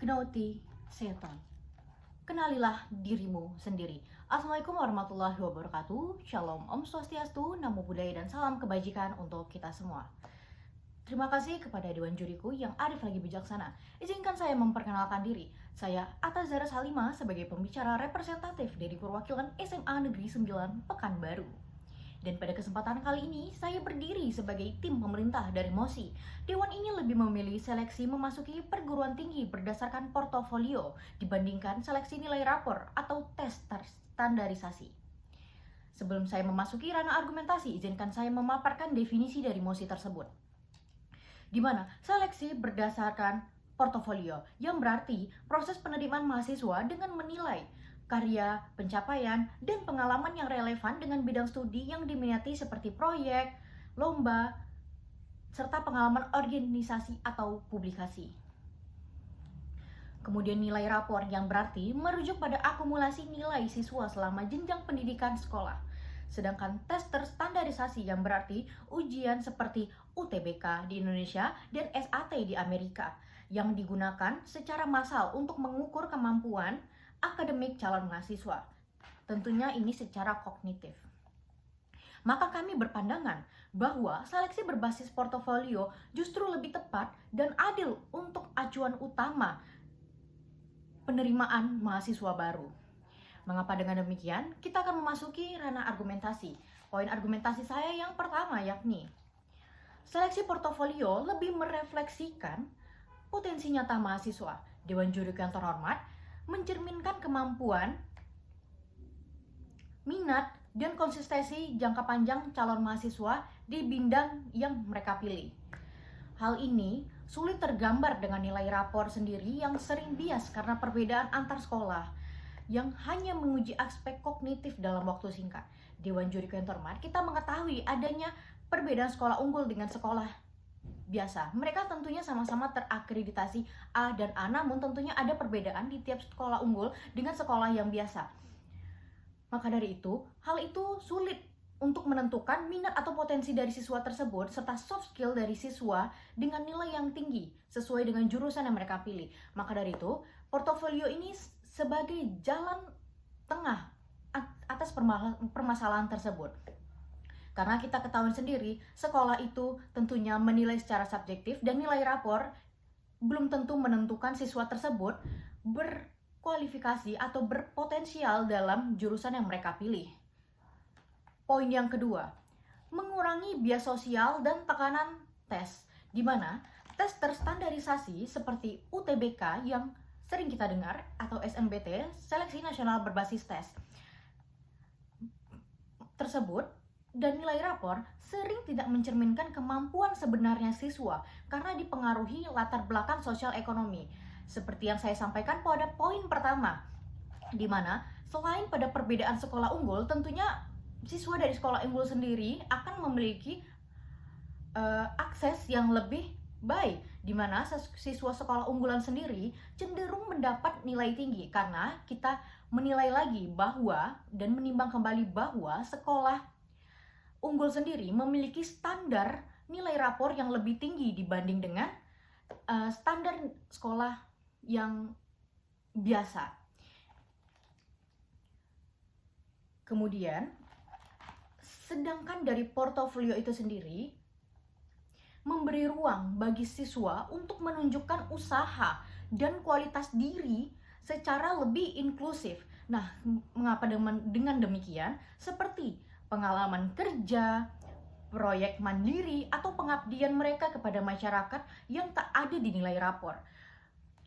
Gnoti Seton. Kenalilah dirimu sendiri. Assalamualaikum warahmatullahi wabarakatuh. Shalom, Om Swastiastu, Namo Buddhaya, dan salam kebajikan untuk kita semua. Terima kasih kepada Dewan Juriku yang arif lagi bijaksana. Izinkan saya memperkenalkan diri. Saya Atta Zara Salima sebagai pembicara representatif dari perwakilan SMA Negeri 9 Pekanbaru. Dan pada kesempatan kali ini, saya berdiri sebagai tim pemerintah dari MOSI. Dewan ini lebih memilih seleksi memasuki perguruan tinggi berdasarkan portofolio dibandingkan seleksi nilai rapor atau tes standarisasi. Sebelum saya memasuki ranah argumentasi, izinkan saya memaparkan definisi dari MOSI tersebut. Di mana seleksi berdasarkan portofolio, yang berarti proses penerimaan mahasiswa dengan menilai karya, pencapaian, dan pengalaman yang relevan dengan bidang studi yang diminati seperti proyek, lomba, serta pengalaman organisasi atau publikasi. Kemudian nilai rapor yang berarti merujuk pada akumulasi nilai siswa selama jenjang pendidikan sekolah. Sedangkan tes terstandarisasi yang berarti ujian seperti UTBK di Indonesia dan SAT di Amerika yang digunakan secara massal untuk mengukur kemampuan akademik calon mahasiswa. Tentunya ini secara kognitif. Maka kami berpandangan bahwa seleksi berbasis portofolio justru lebih tepat dan adil untuk acuan utama penerimaan mahasiswa baru. Mengapa dengan demikian? Kita akan memasuki ranah argumentasi. Poin argumentasi saya yang pertama yakni seleksi portofolio lebih merefleksikan potensi nyata mahasiswa. Dewan Juri yang terhormat mencerminkan kemampuan, minat, dan konsistensi jangka panjang calon mahasiswa di bidang yang mereka pilih. Hal ini sulit tergambar dengan nilai rapor sendiri yang sering bias karena perbedaan antar sekolah yang hanya menguji aspek kognitif dalam waktu singkat. Dewan Juri yang terhormat, kita mengetahui adanya perbedaan sekolah unggul dengan sekolah biasa. Mereka tentunya sama-sama terakreditasi A dan A, namun tentunya ada perbedaan di tiap sekolah unggul dengan sekolah yang biasa. Maka dari itu, hal itu sulit untuk menentukan minat atau potensi dari siswa tersebut serta soft skill dari siswa dengan nilai yang tinggi sesuai dengan jurusan yang mereka pilih. Maka dari itu, portofolio ini sebagai jalan tengah atas permasalahan tersebut. Karena kita ketahui sendiri, sekolah itu tentunya menilai secara subjektif dan nilai rapor belum tentu menentukan siswa tersebut berkualifikasi atau berpotensial dalam jurusan yang mereka pilih. Poin yang kedua, mengurangi bias sosial dan tekanan tes, di mana tes terstandarisasi seperti UTBK yang sering kita dengar atau SNBT, Seleksi Nasional Berbasis Tes tersebut, dan nilai rapor sering tidak mencerminkan kemampuan sebenarnya siswa karena dipengaruhi latar belakang sosial ekonomi. Seperti yang saya sampaikan pada poin pertama, di mana selain pada perbedaan sekolah unggul, tentunya siswa dari sekolah unggul sendiri akan memiliki akses yang lebih baik, di mana siswa sekolah unggulan sendiri cenderung mendapat nilai tinggi karena kita menilai lagi bahwa dan menimbang kembali bahwa sekolah unggul sendiri memiliki standar nilai rapor yang lebih tinggi dibanding dengan standar sekolah yang biasa. Kemudian, sedangkan dari portofolio itu sendiri memberi ruang bagi siswa untuk menunjukkan usaha dan kualitas diri secara lebih inklusif. Nah, mengapa dengan demikian? Seperti pengalaman kerja, proyek mandiri, atau pengabdian mereka kepada masyarakat yang tak ada di nilai rapor.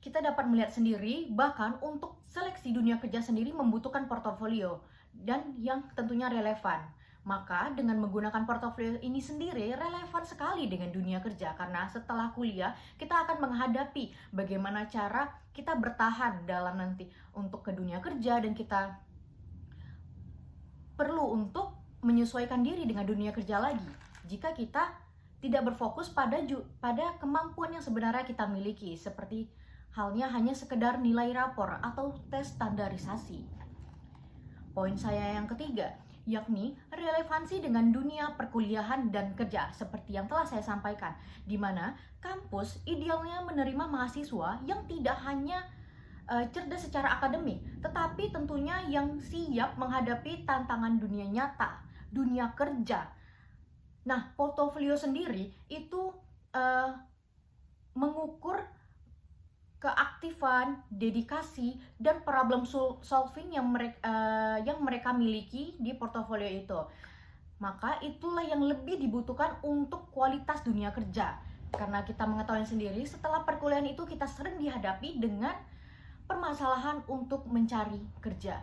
Kita dapat melihat sendiri, bahkan untuk seleksi dunia kerja sendiri membutuhkan portofolio dan yang tentunya relevan. Maka dengan menggunakan portofolio ini sendiri relevan sekali dengan dunia kerja, karena setelah kuliah kita akan menghadapi bagaimana cara kita bertahan dalam nanti untuk ke dunia kerja, dan kita perlu untuk menyesuaikan diri dengan dunia kerja lagi jika kita tidak berfokus pada kemampuan yang sebenarnya kita miliki, seperti halnya hanya sekedar nilai rapor atau tes standarisasi. Poin saya yang ketiga, yakni relevansi dengan dunia perkuliahan dan kerja seperti yang telah saya sampaikan, di mana kampus idealnya menerima mahasiswa yang tidak hanya cerdas secara akademik, tetapi tentunya yang siap menghadapi tantangan dunia nyata, dunia kerja. Nah, portofolio sendiri itu mengukur keaktifan, dedikasi, dan problem solving yang mereka miliki di portofolio itu. Maka itulah yang lebih dibutuhkan untuk kualitas dunia kerja. Karena kita mengetahui sendiri, setelah perkuliahan itu kita sering dihadapi dengan permasalahan untuk mencari kerja.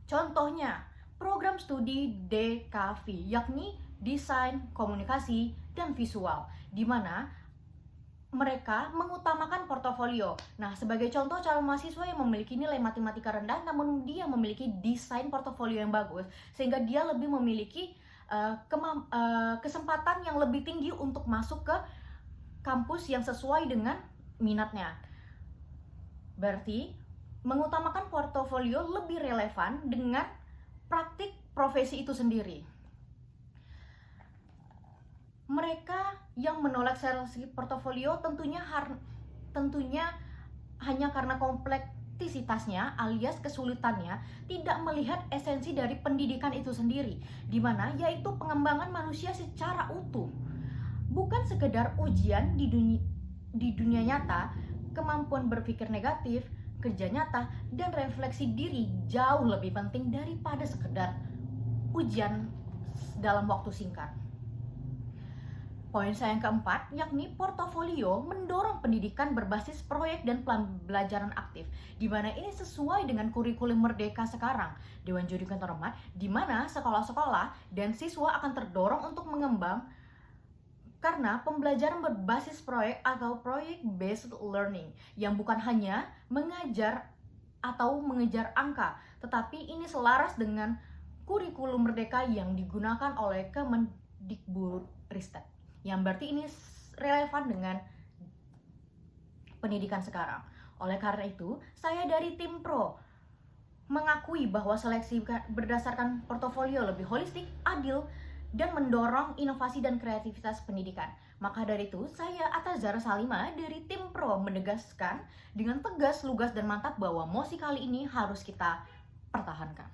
Contohnya, program studi DKV, yakni Desain, Komunikasi, dan Visual, di mana mereka mengutamakan portofolio. Nah, sebagai contoh calon mahasiswa yang memiliki nilai matematika rendah namun dia memiliki desain portofolio yang bagus, sehingga dia lebih memiliki kesempatan yang lebih tinggi untuk masuk ke kampus yang sesuai dengan minatnya. Berarti mengutamakan portofolio lebih relevan dengan praktik profesi itu sendiri. Mereka yang menolak seleksi portofolio tentunya hanya karena kompleksitasnya alias kesulitannya, tidak melihat esensi dari pendidikan itu sendiri, di mana yaitu pengembangan manusia secara utuh. Bukan sekedar ujian di dunia nyata, kemampuan berpikir negatif, kerja nyata, dan refleksi diri jauh lebih penting daripada sekedar ujian dalam waktu singkat. Poin saya yang keempat, yakni portofolio mendorong pendidikan berbasis proyek dan pembelajaran aktif, di mana ini sesuai dengan kurikulum Merdeka sekarang, Dewan Juri Terhormat, di mana sekolah-sekolah dan siswa akan terdorong untuk mengembang karena pembelajaran berbasis proyek atau project-based learning, yang bukan hanya mengajar atau mengejar angka, tetapi ini selaras dengan kurikulum Merdeka yang digunakan oleh Kemendikbudristek, yang berarti ini relevan dengan pendidikan sekarang. Oleh karena itu, saya dari tim Pro mengakui bahwa seleksi berdasarkan portofolio lebih holistik, adil, dan mendorong inovasi dan kreativitas pendidikan. Maka dari itu, saya Atazara Salima dari tim Pro menegaskan dengan tegas, lugas, dan mantap bahwa MOSI kali ini harus kita pertahankan.